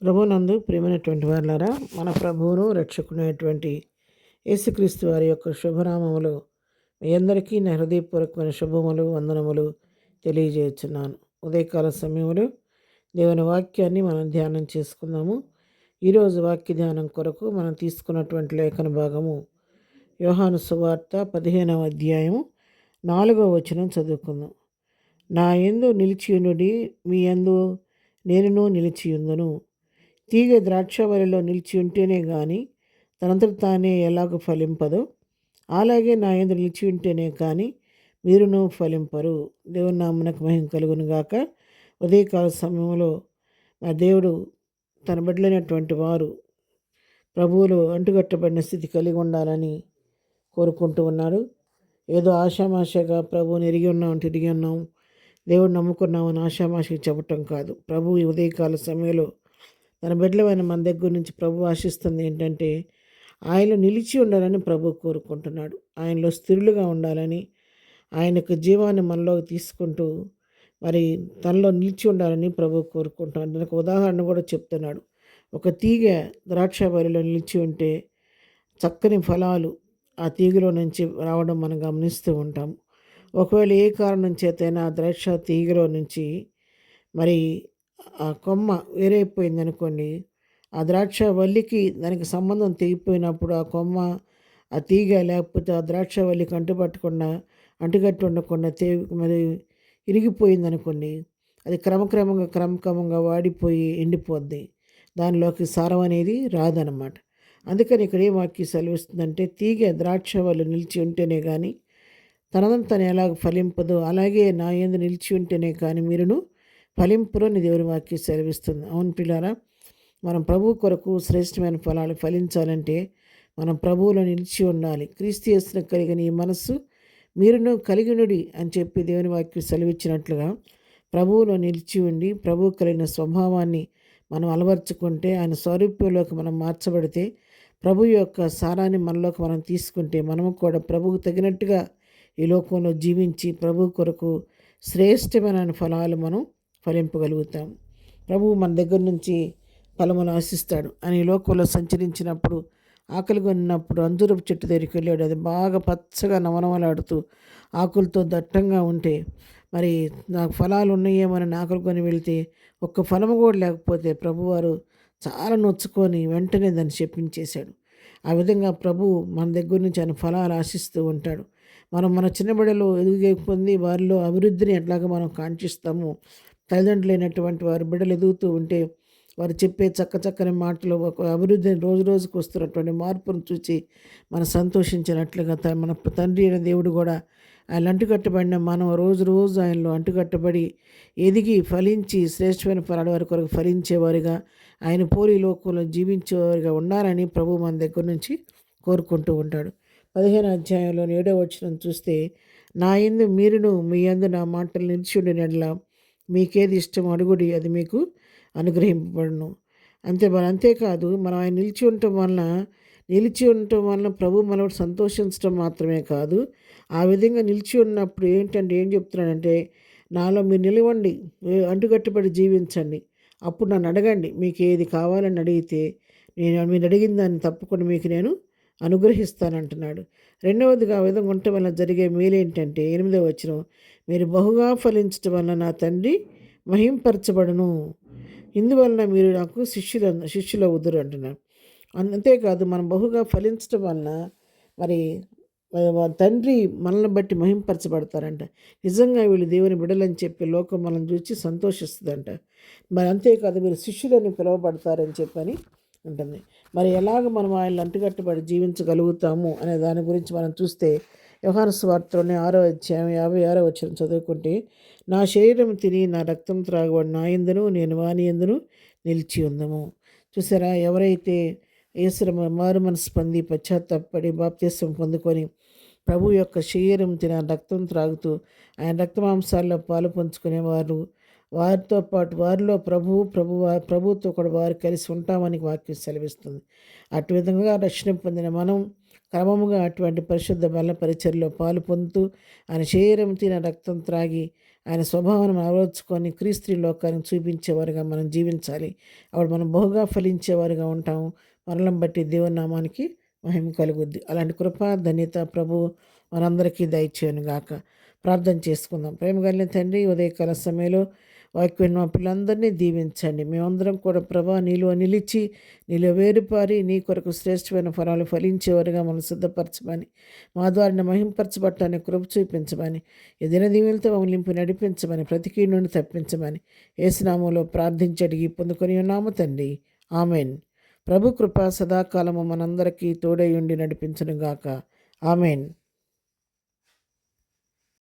ప్రభునందు ప్రియమైనటువంటి వారులారా, మన ప్రభువును రక్షకునైనటువంటి యేసుక్రీస్తు వారి యొక్క శుభనామములు మీ అందరికీ నా హృదయపూర్వకమైన శుభములు వందనములు తెలియజేస్తున్నాను. ఉదయకాల సమయంలో దేవుని వాక్యాన్ని మనం ధ్యానం చేసుకుందాము. ఈరోజు వాక్య ధ్యానం కొరకు మనం తీసుకున్నటువంటి లేఖన భాగము యోహాను సువార్త 15వ అధ్యాయము 4వ వచనం చదువుకుందాం. నా యందు నిలిచియుండుడి, మీ యందు నేనును నిలిచియుందును. తీగ ద్రాక్షవల్లిలో నిలిచి ఉంటేనే కానీ తనంతట తానే ఎలాగ ఫలింపదో, అలాగే నా యందు నిలిచి ఉంటేనే కానీ మీరును ఫలింపరు. దేవుని నామమునకు మహిమ కలుగును గాక. ఉదయకాల సమయంలో నా దేవుడు తన బిడ్డలైనటువంటి వారు ప్రభువులో అంటుకట్టబడిన స్థితి కలిగి ఉండాలని కోరుకుంటూ ఉన్నాడు. ఏదో ఆషామాషగా ప్రభువుని ఎరిగి ఉన్నాం, తిరిగి ఉన్నాం, దేవుడు నమ్ముకున్నామని ఆషామాషకి చెప్పటం కాదు. ప్రభు ఈ ఉదయకాల సమయంలో తన బిడ్డలమైన మన దగ్గర నుంచి ప్రభు ఆశిస్తుంది ఏంటంటే, ఆయనలో నిలిచి ఉండాలని ప్రభు కోరుకుంటున్నాడు. ఆయనలో స్థిరులుగా ఉండాలని, ఆయన యొక్క జీవాన్ని మనలోకి తీసుకుంటూ మరి తనలో నిలిచి ఉండాలని ప్రభు కోరుకుంటున్నాడు. దానికి ఉదాహరణ కూడా చెప్తున్నాడు. ఒక తీగ ద్రాక్ష వరిలో నిలిచి ఉంటే చక్కని ఫలాలు ఆ తీగలో నుంచి రావడం మనం గమనిస్తూ ఉంటాం. ఒకవేళ ఏ కారణం చేతైనా ఆ ద్రాక్ష తీగలో నుంచి మరి ఆ కొమ్మ వేరైపోయింది అనుకోండి, ఆ ద్రాక్ష వల్లికి దానికి సంబంధం తెగిపోయినప్పుడు ఆ కొమ్మ, ఆ తీగ లేకపోతే ఆ ద్రాక్ష వల్లికి అంటుకట్టి ఉండకుండా మరి ఇరిగిపోయింది అనుకోండి, అది క్రమక్రమంగా వాడిపోయి ఎండిపోద్ది. దానిలోకి సారం అనేది రాదనమాట. అందుకని ఇక్కడ ఏ వాక్యం సెలవిస్తుందంటే, తీగ ద్రాక్ష వల్లి నిలిచి ఉంటేనే కానీ తనను ఎలాగ ఫలింపదో, అలాగే నా యందు నిలిచి ఉంటేనే కానీ మీరును ఫలింపురు అని దేవుని వాక్యం సెలవిస్తుంది. అవును పిల్లారా, మనం ప్రభు కొరకు శ్రేష్టమైన ఫలాలు ఫలించాలంటే మనం ప్రభువులో నిలిచి ఉండాలి. క్రీస్తు యేసును కలిగిన ఈ మనస్సు మీరును కలిగినుడి అని చెప్పి దేవుని వాక్యం సెలవిచ్చినట్లుగా ప్రభువులో నిలిచి ఉండి ప్రభువు కలిగిన స్వభావాన్ని మనం అలవర్చుకుంటే, ఆయన స్వరూప్యంలోకి మనం మార్చబడితే, ప్రభు యొక్క సారాన్ని మనలోకి మనం తీసుకుంటే, మనము కూడా ప్రభువుకు తగినట్టుగా ఈ లోకంలో జీవించి ప్రభు కొరకు శ్రేష్టమైన ఫలాలు మనం ఫలింపగలుగుతాం. ప్రభువు మన దగ్గర నుంచి ఫలములు ఆశిస్తాడు. అని ఈ లోకంలో సంచరించినప్పుడు ఆకలిగా ఉన్నప్పుడు అంజూరపు చెట్టు దగ్గరికి వెళ్ళాడు. అది బాగా పచ్చగా నవనవలాడుతూ ఆకులతో దట్టంగా ఉంటే, మరి నాకు ఫలాలు ఉన్నాయేమని ఆకలి కొని వెళితే ఒక్క ఫలము కూడా లేకపోతే ప్రభువారు చాలా నొచ్చుకొని వెంటనే దాన్ని చెప్పించేశాడు. ఆ విధంగా ప్రభు మన దగ్గర నుంచి ఆయన ఫలాలు ఆశిస్తూ ఉంటాడు. మనం మన చిన్న బిడ్డలు ఎదిగే పొంది వారిలో అభివృద్ధిని ఎట్లాగా మనం కాంక్షిస్తాము. తల్లిదండ్రులైనటువంటి వారి బిడ్డలు ఎదుగుతూ ఉంటే వారు చెప్పే చక్కని మాటలు ఒక అభివృద్ధిని రోజుకు వస్తున్నటువంటి మార్పును చూసి మనం సంతోషించినట్లుగా మన తండ్రి అయిన దేవుడు కూడా ఆయన అంటుకట్టబడిన మనం రోజు ఆయనలో అంటుకట్టబడి ఎదిగి ఫలించి శ్రేష్టమైన ఫలాల వారి కొరకు ఫలించేవారుగా, ఆయన పోలి లోకంలో జీవించేవారుగా ఉండాలని ప్రభు మన దగ్గర నుంచి కోరుకుంటూ ఉంటాడు. 15వ అధ్యాయంలో 7వ వచనం చూస్తే, నా యందు మీరును మీ యందు నా మాటలు నిలిచి ఉండినట్లా మీకేది ఇష్టం అడుగుడి, అది మీకు అనుగ్రహింపబడును. అంతేకాదు, మనం ఆయన నిలిచి ఉండటం వలన ప్రభు మనోడు సంతోషించడం మాత్రమే కాదు, ఆ విధంగా నిలిచి ఉన్నప్పుడు ఏం చెప్తున్నాడంటే, నాలో మీరు నిలవండి, అంటుకట్టుబడి జీవించండి, అప్పుడు నన్ను అడగండి, మీకు ఏది కావాలని అడిగితే మీరు అడిగిన దాన్ని తప్పకుండా మీకు నేను అనుగ్రహిస్తానంటున్నాడు. రెండవదిగా ఆ విధంగా ఉండటం వల్ల జరిగే మేలేంటంటే 8వ వచనం, మీరు బహుగా ఫలించడం వల్ల నా తండ్రి మహింపరచబడును, ఇందువలన మీరు నాకు శిష్యులు అవుదురు అంటున్నారు. అంతేకాదు, మనం బహుగా ఫలించడం వలన మరి తండ్రి మనల్ని బట్టి మహింపరచబడతారంట. నిజంగా వీళ్ళు దేవుని బిడ్డలని చెప్పి లోకం మనం చూసి సంతోషిస్తుందంట. మరి అంతేకాదు, మీరు శిష్యులని పిలువబడతారని చెప్పని ఉంటుంది. మరి ఎలాగ మనం ఆయన అంటుకట్టుబడి జీవించగలుగుతాము అనే దాని గురించి మనం చూస్తే, యోహాను సువార్తలోని 6వ అధ్యాయం 56వ వచనం చదువుకుంటే, నా శరీరం తిని నా రక్తం త్రాగబడి నా యందును నేను వాని యందును నిలిచి ఉందము. చూసారా, ఎవరైతే యేసు మారు మనసు పొంది పశ్చాత్తాపడి బాప్తిస్మం పొందుకొని ప్రభు యొక్క శరీరం తిన రక్తం త్రాగుతూ ఆయన రక్తమాంసాల్లో పాలు పంచుకునేవారు, వారితో పాటు వారిలో ప్రభుతో కూడా వారు కలిసి ఉంటామని వాక్యం సెలవిస్తుంది. అటు విధంగా రక్షణ పొందిన మనం క్రమముగా అటువంటి పరిశుద్ధ బల పరిచర్లో పాలు పొందుతూ ఆయన శరీరం తిన రక్తం త్రాగి ఆయన స్వభావాన్ని మనం అలవర్చుకొని క్రీస్తు లోకానికి చూపించేవారుగా మనం జీవించాలి. అప్పుడు మనం బహుగా ఫలించేవారుగా ఉంటాము. మనల్ని బట్టి దేవుని నామానికి మహిమ కలుగుద్ది. అలాంటి కృప ధన్యత ప్రభువు మనందరికీ దయచేయను గాక. ప్రార్థన చేసుకుందాం. ప్రేమ కలిగిన తండ్రి, ఉదయకాల సమయంలో వాక్యం మా పిల్లలందరినీ దీవించండి. మేమందరం కూడా ప్రభా నీలో నిలిచి, నీలో వేరుపారి, నీ కొరకు శ్రేష్టమైన ఫలాలు ఫలించేవారుగా మనం సిద్ధపరచమని, మా ద్వారా మహింపరచబట్టాన్ని కృప చూపించమని, ఈ దినదీవులతో మమ్మల్ని నింపి నడిపించమని, ప్రతి కీడు నుండి తప్పించమని యేసునామంలో ప్రార్థించి అడిగి పొందుకొని ఉన్నాము తండ్రి. ఆమెన్. ప్రభు కృప సదాకాలము మనందరికీ తోడై ఉండి నడిపించును గాక. ఆమెన్.